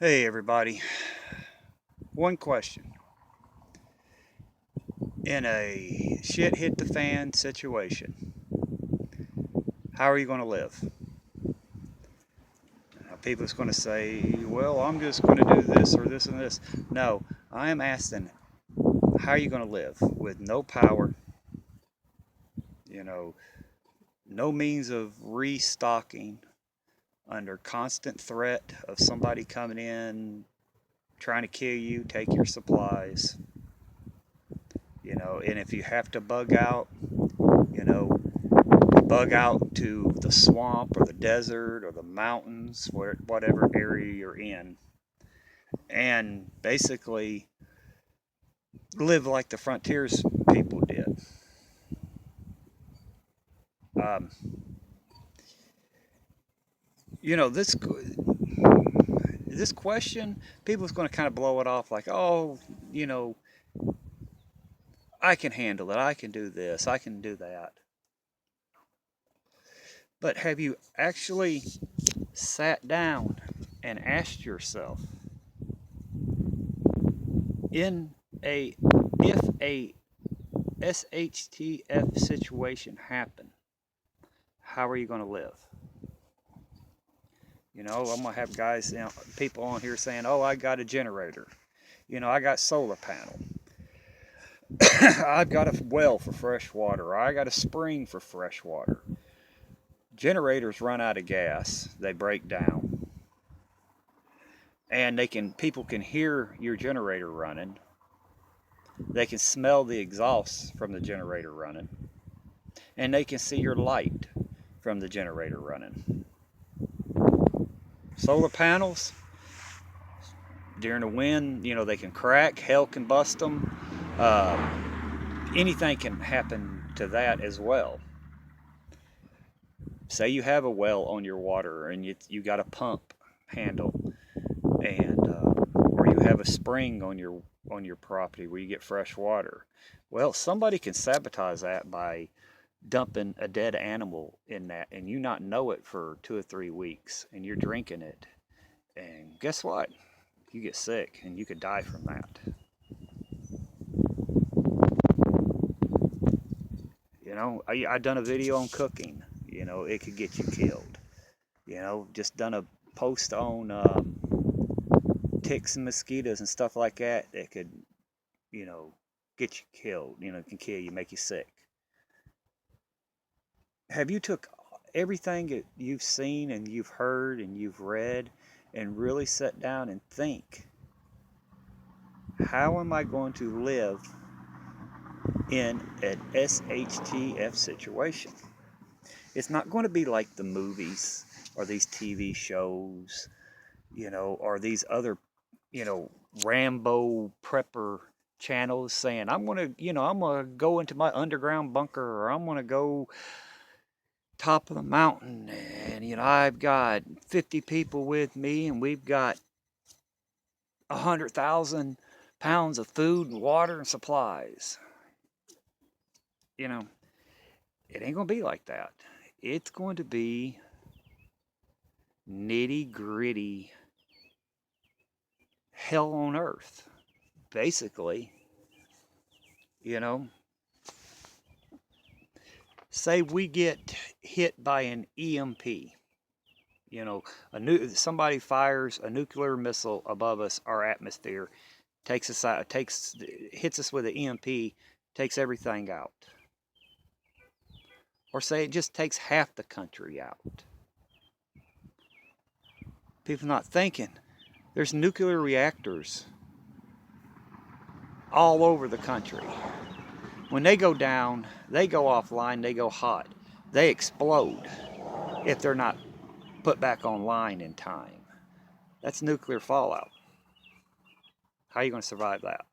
Hey everybody, one question. In a shit hit the fan situation, how are you going to live? Now, people's going to say, well, I'm just going to do this or this and this. No, I am asking, how are you going to live with no power, you know, no means of restocking, under constant threat of somebody coming in, trying to kill you, take your supplies, and if you have to bug out, you know, bug out to the swamp or the desert or the mountains, whatever area you're in, and basically live like the frontiers people did. Um, this question, people's going to kind of blow it off like, oh, you know, I can handle it. I can do this. I can do that. But have you actually sat down and asked yourself, in a if a SHTF situation happen, how are you going to live? I'm going to have guys, people on here saying, oh, I got a generator. I got solar panel. I've got a well for fresh water. Or I got a spring for fresh water. Generators run out of gas. They break down. And people can hear your generator running. They can smell the exhaust from the generator running. And they can see your light from the generator running. Solar panels, during the wind, they can crack, hell can bust them. Uh, Anything can happen to that as well. Say you have a well on your water and you got a pump handle, and or you have a spring on your property where you get fresh water. Well, somebody can sabotage that by dumping a dead animal in that, and you not know it for 2 or 3 weeks, and you're drinking it, and guess what? You get sick and you could die from that. I done a video on cooking. It could get you killed. Just done a post on ticks and mosquitoes and stuff like that that could, you know, get you killed. It can kill you, make you sick. Have you took everything that you've seen and you've heard and you've read and really sat down and think, how am I going to live in an SHTF situation? It's not going to be like the movies or these TV shows, or these other, you know, Rambo prepper channels saying, I'm going to go into my underground bunker, or I'm going to go top of the mountain, and, I've got 50 people with me, and we've got 100,000 pounds of food and water and supplies. You know, it ain't going to be like that. It's going to be nitty gritty hell on earth, basically. You know, say we get hit by an EMP. Somebody fires a nuclear missile above us, our atmosphere, takes us out, hits us with an EMP, takes everything out. Or say it just takes half the country out. People not thinking. There's nuclear reactors all over the country. When they go down, they go offline, they go hot. They explode if they're not put back online in time. That's nuclear fallout. How are you going to survive that?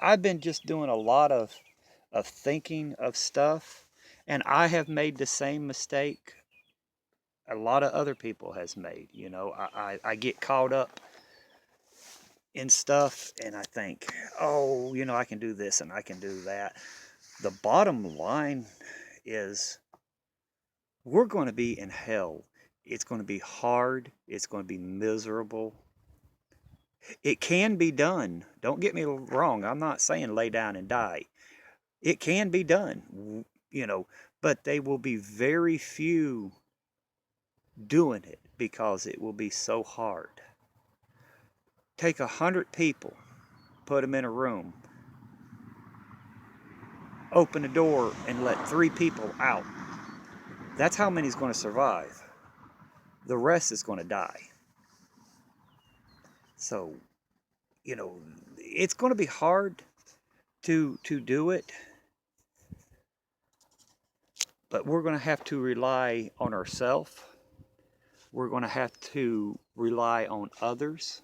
I've been just doing a lot of thinking of stuff, and I have made the same mistake a lot of other people has made. I get caught up in stuff, and I think, oh, I can do this and I can do that. The bottom line is, we're going to be in hell It's going to be hard. It's going to be miserable. It can be done. Don't get me wrong. I'm not saying lay down and die. It can be done, but they will be very few doing it because it will be so hard. Take 100 people, put them in a room, open a door and let 3 people out. That's how many's going to survive. The rest is going to die. So, it's going to be hard to do it, but we're going to have to rely on ourselves. We're going to have to rely on others.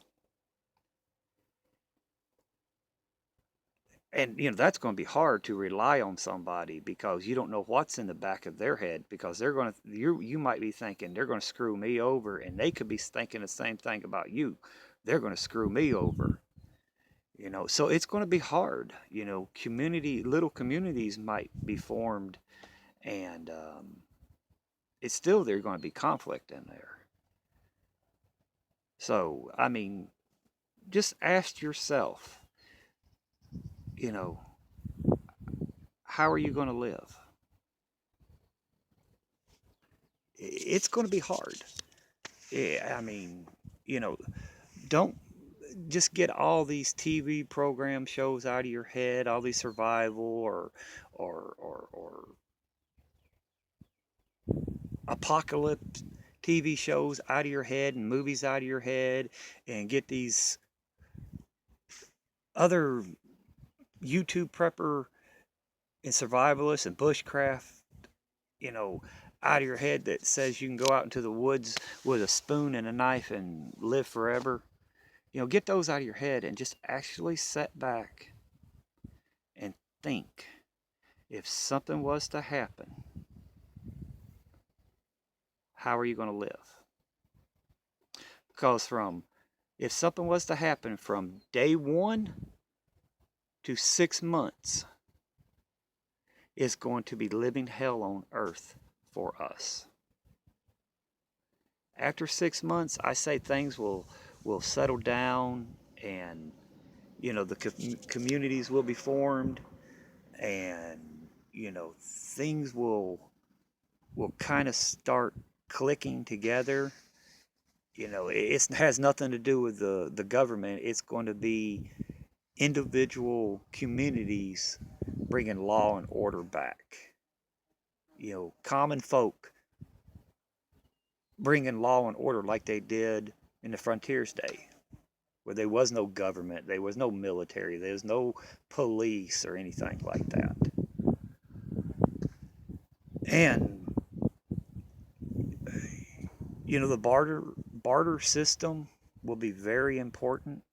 And that's going to be hard to rely on somebody because you don't know what's in the back of their head, because they're going to you might be thinking they're going to screw me over, and they could be thinking the same thing about you. They're going to screw me over. So it's going to be hard. Little communities might be formed, and it's still there's going to be conflict in there. So I mean, just ask yourself, how are you going to live? It's going to be hard. I mean, don't just get all these TV program shows out of your head, all these survival or apocalypse TV shows out of your head and movies out of your head, and get these other YouTube prepper and survivalists and bushcraft, out of your head that says you can go out into the woods with a spoon and a knife and live forever. Get those out of your head and just actually sit back and think, if something was to happen, how are you going to live? Because if something was to happen from day 1 to 6 months, it's going to be living hell on earth for us. After 6 months, I say things will settle down, and the communities will be formed, and things will kind of start clicking together. It has nothing to do with the government. It's going to be individual communities bringing law and order back. Common folk bringing law and order like they did in the frontiers day, where there was no government, there was no military, there was no police or anything like that. And the barter system will be very important.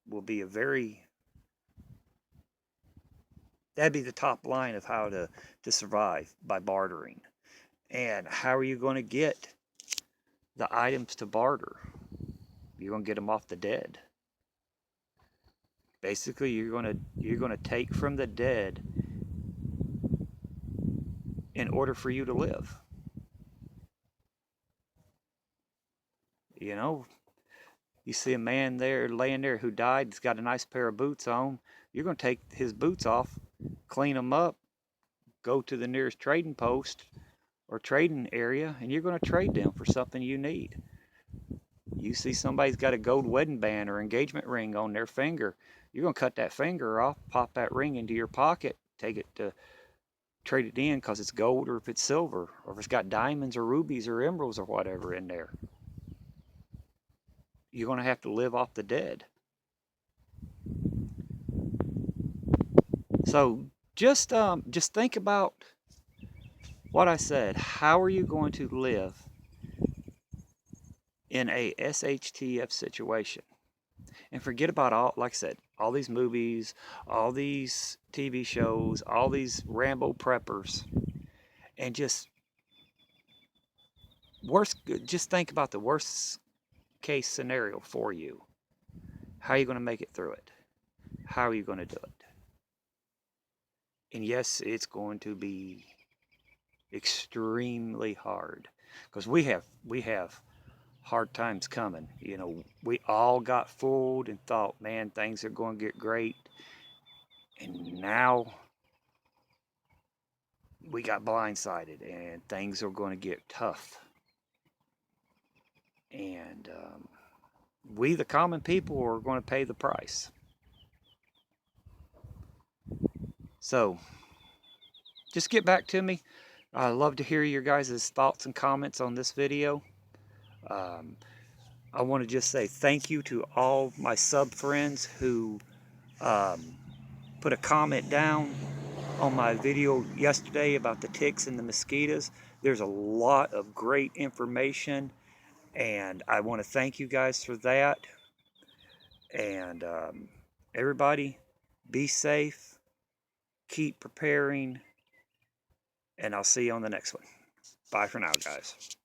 That'd be the top line of how to survive, by bartering. And how are you going to get the items to barter? You're going to get them off the dead. Basically, you're going to take from the dead in order for you to live. You see a man there laying there who died, he's got a nice pair of boots on. You're going to take his boots off, clean them up, go to the nearest trading post or trading area, and you're going to trade them for something you need. You see somebody's got a gold wedding band or engagement ring on their finger, you're going to cut that finger off, pop that ring into your pocket, take it to trade it in because it's gold, or if it's silver, or if it's got diamonds or rubies or emeralds or whatever in there. You're going to have to live off the dead. So just think about what I said. How are you going to live in a SHTF situation? And forget about all, like I said, all these movies, all these TV shows, all these Rambo preppers, and just think about the worst case scenario for you. How are you going to make it through it? How are you going to do it? And yes, it's going to be extremely hard, because we have hard times coming. You know, we all got fooled and thought, man, things are going to get great. And now we got blindsided and things are going to get tough. And we, the common people, are going to pay the price. So just get back to me. I love to hear your guys' thoughts and comments on this video. I want to just say thank you to all my sub friends who put a comment down on my video yesterday about the ticks and the mosquitoes. There's a lot of great information, and I want to thank you guys for that. And everybody, be safe, keep preparing, and I'll see you on the next one. Bye for now, guys.